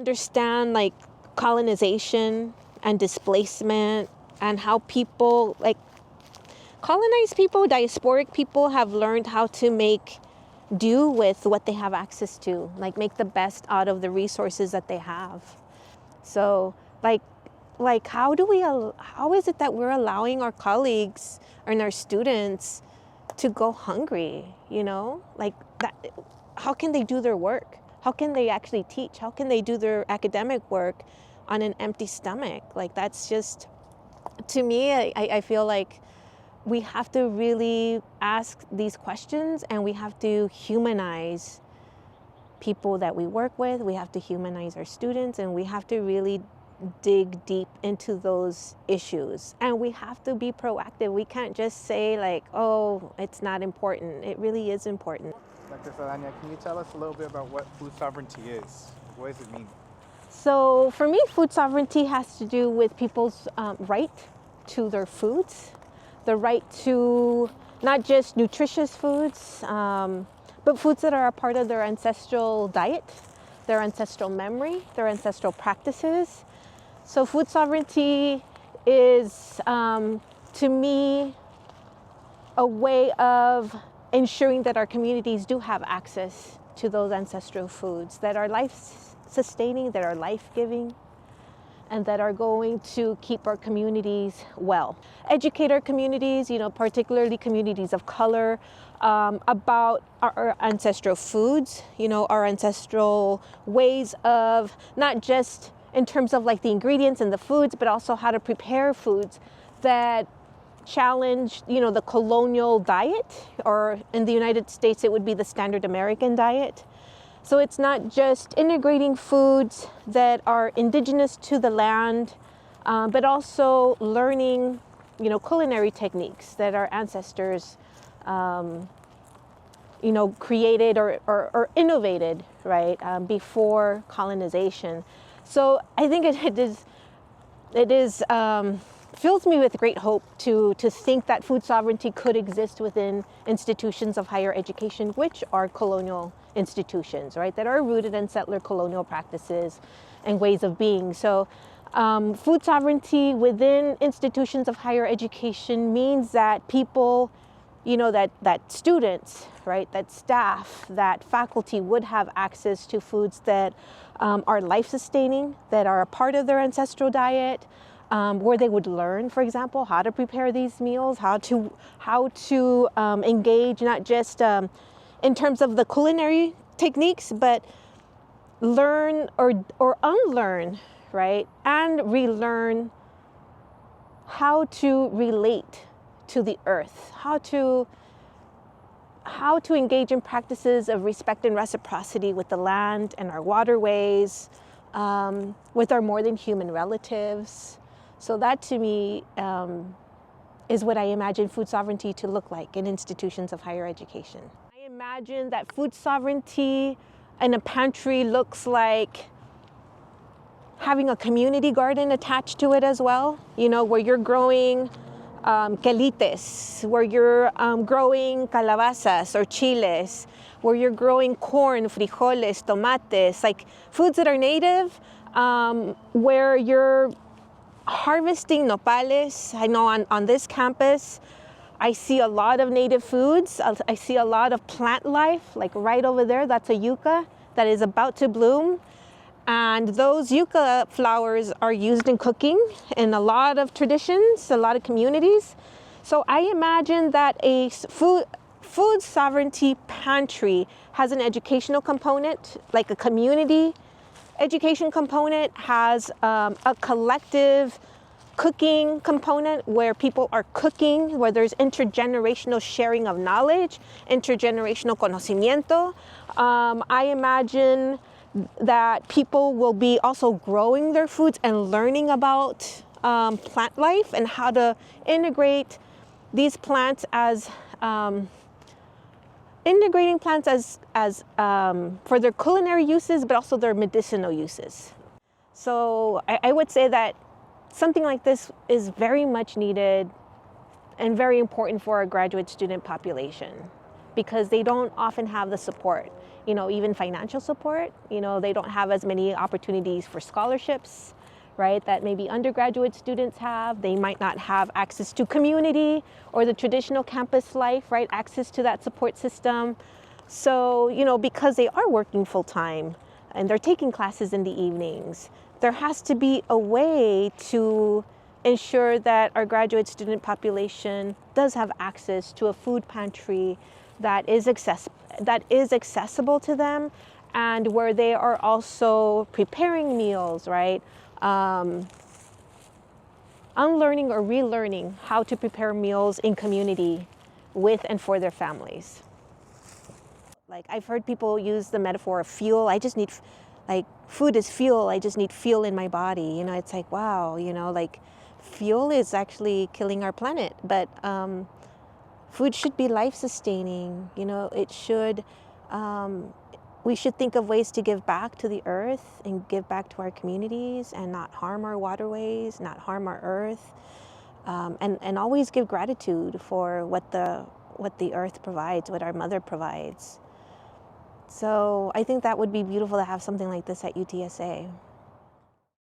understand like colonization and displacement and how people like colonized people, diasporic people have learned how to make do with what they have access to, like make the best out of the resources that they have. So like how is it that we're allowing our colleagues and our students to go hungry, you know? Like that, how can they do their work? How can they actually teach? How can they do their academic work on an empty stomach? Like that's just, to me, I feel like we have to really ask these questions, and we have to humanize people that we work with. We have to humanize our students, and we have to really dig deep into those issues. And we have to be proactive. We can't just say like, oh, it's not important. It really is important. Dr. Saldan, can you tell us a little bit about what food sovereignty is? What does it mean? So for me, food sovereignty has to do with people's right to their foods, the right to not just nutritious foods, but foods that are a part of their ancestral diet, their ancestral memory, their ancestral practices. So food sovereignty is, to me, a way of ensuring that our communities do have access to those ancestral foods that are life-sustaining, that are life-giving, and that are going to keep our communities well. Educate our communities, you know, particularly communities of color, about our ancestral foods, you know, our ancestral ways of not just in terms of like the ingredients and the foods, but also how to prepare foods that challenge, you know, the colonial diet, or in the United States, it would be the standard American diet. So it's not just integrating foods that are indigenous to the land, but also learning, you know, culinary techniques that our ancestors, you know, created or innovated, right, before colonization. So I think it is fills me with great hope to think that food sovereignty could exist within institutions of higher education, which are colonial institutions, right, that are rooted in settler colonial practices and ways of being. So food sovereignty within institutions of higher education means that people, you know, that students, right, that staff, that faculty would have access to foods that are life-sustaining, that are a part of their ancestral diet, where they would learn, for example, how to prepare these meals, how to engage not just in terms of the culinary techniques, but learn or unlearn, right, and relearn how to relate to the earth, how to engage in practices of respect and reciprocity with the land and our waterways, with our more than human relatives. So that to me is what I imagine food sovereignty to look like in institutions of higher education. I imagine that food sovereignty in a pantry looks like having a community garden attached to it as well, you know, where you're growing quelites, where you're growing calabazas or chiles, where you're growing corn, frijoles, tomates, like foods that are native, where you're harvesting nopales. I know on this campus, I see a lot of native foods. I see a lot of plant life, like right over there, that's a yucca that is about to bloom. And those yucca flowers are used in cooking in a lot of traditions, a lot of communities. So I imagine that a food sovereignty pantry has an educational component, like a community education component, has a collective cooking component where people are cooking, where there's intergenerational sharing of knowledge, intergenerational conocimiento. I imagine that people will be also growing their foods and learning about plant life and how to integrate these plants as integrating plants as for their culinary uses, but also their medicinal uses. So I would say that something like this is very much needed and very important for our graduate student population, because they don't often have the support. even financial support. They don't have as many opportunities for scholarships, right, that maybe undergraduate students have. They might not have access to community or the traditional campus life, right, access to that support system. So, because they are working full time and they're taking classes in the evenings, there has to be a way to ensure that our graduate student population does have access to a food pantry that is accessible to them, and where they are also preparing meals, right? Unlearning or relearning how to prepare meals in community with and for their families. Like, I've heard people use the metaphor of fuel. I just need, like, food is fuel. I just need fuel in my body. It's like, wow, like, fuel is actually killing our planet. But food should be life-sustaining. It should, we should think of ways to give back to the earth and give back to our communities and not harm our waterways, not harm our earth, and always give gratitude for what the earth provides, what our mother provides. So I think that would be beautiful to have something like this at UTSA.